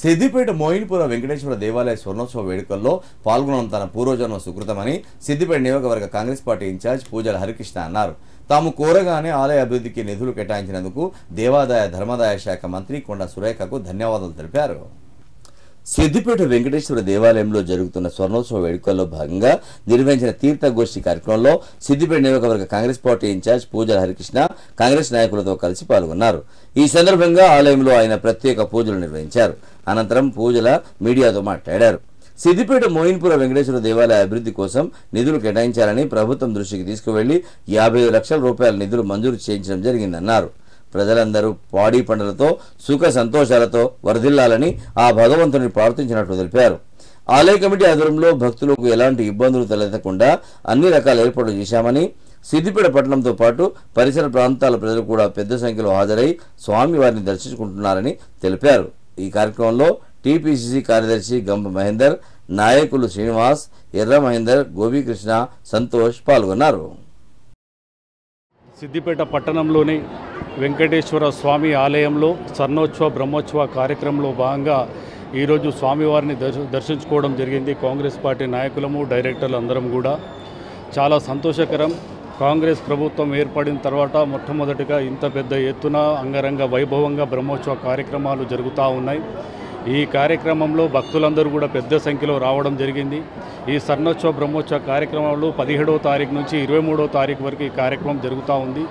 సిద్దిపేట మోయిన్పుర వెంకటేశ్వర దేవాలయ స్వర్ణోత్సవ వేడుకల్లో పాల్గొనడం తన పూర్వజన్మ సుకృతమని సిద్దిపేట నియోజకవర్గ కాంగ్రెస్ పార్టీ ఇన్ఛార్జ్ పూజల హరికృష్ణ అన్నారు. తాము కోరగానే ఆలయ అభివృద్ధికి నిధులు కేటాయించినందుకు దేవాదాయ ధర్మాదాయ శాఖ మంత్రి కొండ సురేఖకు ధన్యవాదాలు తెలిపారు. సిద్దిపేట వెంకటేశ్వర దేవాలయంలో జరుగుతున్న స్వర్ణోత్సవ వేడుకల్లో భాగంగా నిర్వహించిన తీర్థగోష్ఠి కార్యక్రమంలో సిద్దిపేట నియోజకవర్గ కాంగ్రెస్ పార్టీ ఇన్ఛార్జ్ పూజల హరికృష్ణ కాంగ్రెస్ నాయకులతో కలిసి పాల్గొన్నారు. ఈ సందర్భంగా ఆలయంలో ఆయన ప్రత్యేక పూజలు నిర్వహించారు. అనంతరం పూజల మీడియాతో మాట్లాడారు. సిద్దిపేట మోయిన్పుర వెంకటేశ్వర దేవాలయ అభివృద్ధి కోసం నిధులు కేటాయించాలని ప్రభుత్వం దృష్టికి తీసుకువెళ్లి 55 లక్షల రూపాయల నిధులు మంజూరు చేయించడం జరిగిందన్నారు. ప్రజలందరూ పాడి పంటలతో సుఖ సంతోషాలతో వరదిల్లాలని ఆ భగవంతుని ప్రార్థించినట్లు తెలిపారు. ఆలయ కమిటీ ఆధ్వర్యంలో భక్తులకు ఎలాంటి ఇబ్బందులు తలెత్తకుండా అన్ని రకాల ఏర్పాట్లు చేశామని, సిద్దిపేట పట్టణంతో పాటు పరిసర ప్రాంతాల ప్రజలు కూడా పెద్ద సంఖ్యలో హాజరై స్వామివారిని దర్శించుకుంటున్నారని తెలిపారు. ఈ కార్యక్రమంలో టీపీసీసీ కార్యదర్శి గంప మహేందర్, నాయకులు శ్రీనివాస్, ఎర్ర మహేందర్, గోపీకృష్ణ, సంతోష్ పాల్గొన్నారు. సిద్దిపేట పట్టణంలోని వెంకటేశ్వర స్వామి ఆలయంలో స్వర్ణోత్సవ బ్రహ్మోత్సవ కార్యక్రమంలో భాగంగా ఈరోజు స్వామివారిని దర్శించుకోవడం జరిగింది. కాంగ్రెస్ పార్టీ నాయకులము, డైరెక్టర్లు అందరం కూడా చాలా సంతోషకరం. కాంగ్రెస్ ప్రభుత్వం ఏర్పడిన తర్వాత మొట్టమొదటిగా ఇంత పెద్ద ఎత్తున అంగరంగ వైభవంగా బ్రహ్మోత్సవ కార్యక్రమాలు జరుగుతూ ఉన్నాయి. ఈ కార్యక్రమంలో భక్తులందరూ కూడా పెద్ద సంఖ్యలో రావడం జరిగింది. ఈ స్వర్ణోత్సవ బ్రహ్మోత్సవ కార్యక్రమంలో 17వ తారీఖు నుంచి 23వ తారీఖు వరకు ఈ కార్యక్రమం జరుగుతూ ఉంది.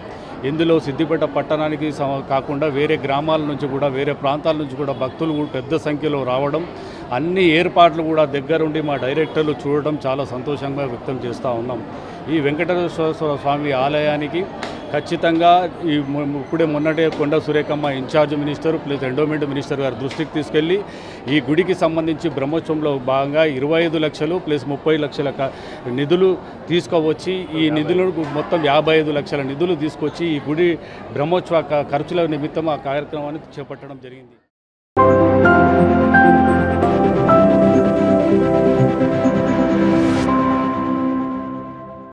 ఇందులో సిద్దిపేట పట్టణానికి కాకుండా వేరే గ్రామాల నుంచి కూడా, వేరే ప్రాంతాల నుంచి కూడా భక్తులు పెద్ద సంఖ్యలో రావడం, అన్ని ఏర్పాట్లు కూడా దగ్గరుండి మా డైరెక్టర్లు చూడడం చాలా సంతోషంగా వ్యక్తం చేస్తూ ఉన్నాం. ఈ వెంకటేశ్వర స్వామి ఆలయానికి ఖచ్చితంగా ఇప్పుడే మొన్నటే కొండ సురేఖమ్మ in-charge minister plus endowment minister గారు దృష్టికి తీసుకెళ్ళి ఈ గుడికి సంబంధించి బ్రహ్మోత్సవంలో భాగంగా 25 లక్షలు ప్లస్ 30 లక్షల నిధులు తీసుకువచ్చి ఈ నిధులకు మొత్తం 55 లక్షల నిధులు తీసుకొచ్చి ఈ గుడి బ్రహ్మోత్సవ ఖర్చుల నిమిత్తం ఆ కార్యక్రమాన్ని చేపట్టడం జరిగింది.